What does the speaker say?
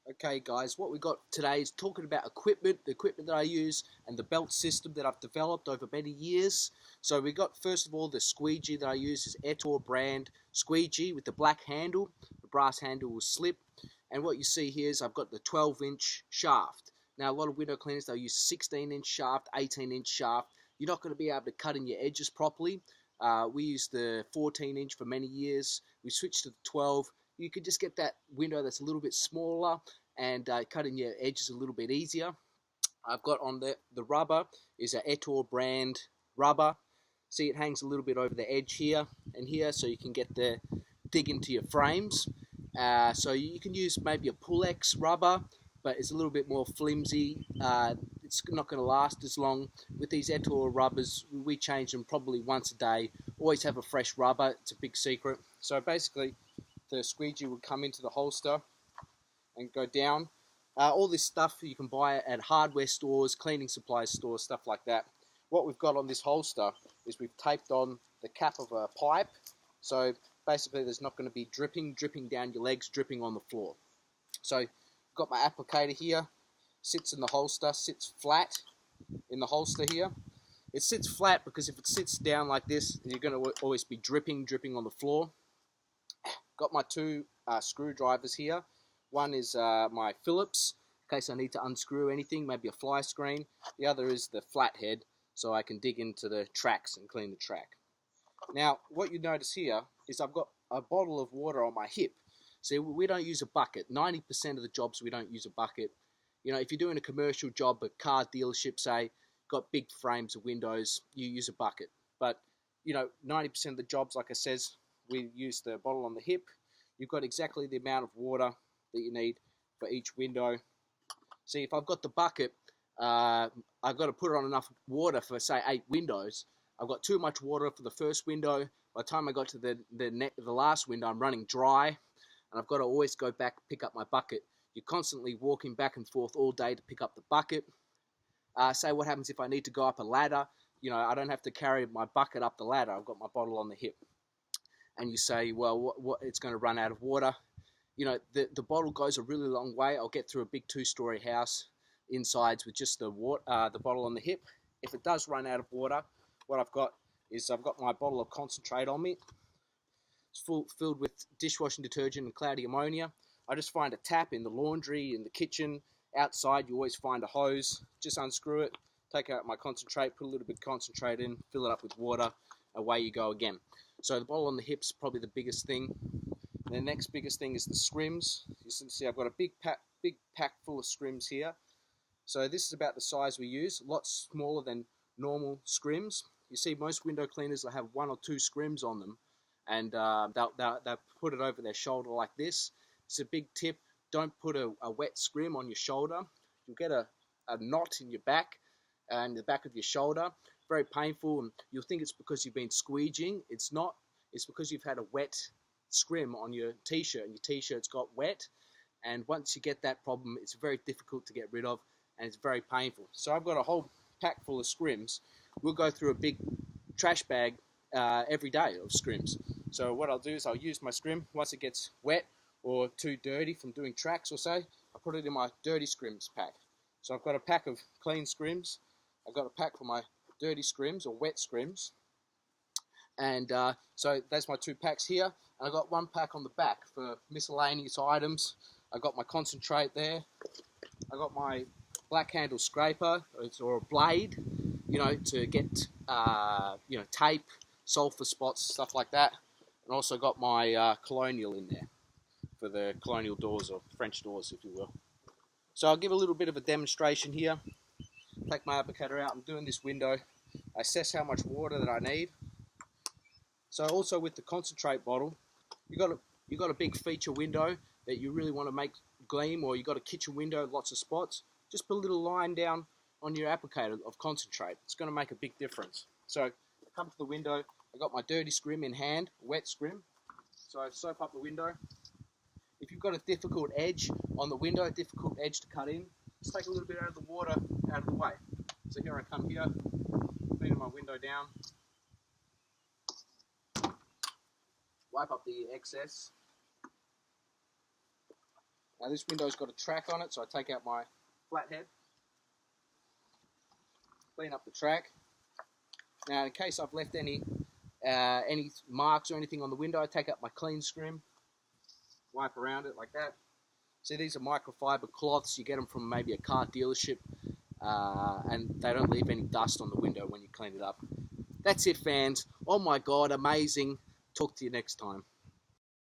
Okay guys, what we got today is talking about equipment, the equipment that I use and the belt system that I've developed over many years. So we got first of all the squeegee that I use is Etor brand squeegee with the black handle. The brass handle will slip. And what you see here is I've got the 12-inch shaft. Now a lot of window cleaners, they'll use 16-inch shaft, 18-inch shaft. You're not going to be able to cut in your edges properly. We used the 14-inch for many years. We switched to the 12. You could just get that window that's a little bit smaller and cutting your edges a little bit easier. I've got on the rubber is a Etor brand rubber. See, it hangs a little bit over the edge here and here, so you can get the dig into your frames. So you can use maybe a Pull-X rubber, but it's a little bit more flimsy. It's not going to last as long. With these Etor rubbers, we change them probably once a day. Always have a fresh rubber. It's a big secret. So basically, the squeegee would come into the holster and go down. All this stuff you can buy at hardware stores, cleaning supply stores, stuff like that. What we've got on this holster is we've taped on the cap of a pipe. So basically there's not going to be dripping down your legs, dripping on the floor. So I've got my applicator here, sits in the holster, sits flat in the holster here. It sits flat because if it sits down like this, you're going to always be dripping on the floor. Got my two screwdrivers here. One is my Phillips, in case I need to unscrew anything, maybe a fly screen. The other is the flathead, so I can dig into the tracks and clean the track. Now, what you notice here is I've got a bottle of water on my hip. See, we don't use a bucket. 90% of the jobs we don't use a bucket. You know, if you're doing a commercial job, a car dealership, say, got big frames of windows, you use a bucket. But, you know, 90% of the jobs, like I says, we use the bottle on the hip. You've got exactly the amount of water that you need for each window. See, if I've got the bucket, I've got to put on enough water for, say, 8 windows. I've got too much water for the first window. By the time I got to the last window, I'm running dry, and I've got to always go back, pick up my bucket. You're constantly walking back and forth all day to pick up the bucket. Say what happens if I need to go up a ladder. You know, I don't have to carry my bucket up the ladder. I've got my bottle on the hip. And you say, well, it's going to run out of water. You know, the bottle goes a really long way. I'll get through a big 2-story house insides with just the bottle on the hip. If it does run out of water, what I've got is I've got my bottle of concentrate on me. It's filled with dishwashing detergent and cloudy ammonia. I just find a tap in the laundry, in the kitchen. Outside, you always find a hose. Just unscrew it, take out my concentrate, put a little bit of concentrate in, fill it up with water, away you go again. So the bottle on the hip's probably the biggest thing. The next biggest thing is the scrims. You can see I've got a big pack full of scrims here. So this is about the size we use, a lot smaller than normal scrims. You see most window cleaners will have 1 or 2 scrims on them, and they'll put it over their shoulder like this. It's a big tip, don't put a wet scrim on your shoulder. You'll get a knot in your back and the back of your shoulder. Very painful, and you'll think it's because you've been squeegeeing. It's not. It's because you've had a wet scrim on your t-shirt and your t-shirt's got wet, and once you get that problem, it's very difficult to get rid of, and it's very painful. So I've got a whole pack full of scrims. We'll go through a big trash bag every day of scrims. So what I'll do is I'll use my scrim. Once it gets wet or too dirty from doing tracks or so, I put it in my dirty scrims pack. So I've got a pack of clean scrims. I've got a pack for my dirty scrims or wet scrims. And so that's my 2 packs here. And I've got 1 pack on the back for miscellaneous items. I've got my concentrate there. I've got my black handle scraper or a blade, you know, to get you know, tape, sulfur spots, stuff like that. And also got my colonial in there for the colonial doors or French doors, if you will. So I'll give a little bit of a demonstration here. Take my applicator out. I'm doing this window. I assess how much water that I need. So also with the concentrate bottle, you got a big feature window that you really want to make gleam, or you got a kitchen window, lots of spots. Just put a little line down on your applicator of concentrate. It's going to make a big difference. So I come to the window. I got my dirty scrim in hand, wet scrim. So I soap up the window. If you've got a difficult edge on the window, a difficult edge to cut in, just take a little bit out of the water out of the way. So here I come here, cleaning my window down. Wipe up the excess, Now this window's got a track on it, so I take out my flathead, clean up the track. Now in case I've left any marks or anything on the window, I take out my clean scrim, wipe around it like that. See, these are microfiber cloths. You get them from maybe a car dealership, and they don't leave any dust on the window when you clean it up. That's it, fans. Oh my God, amazing. Talk to you next time.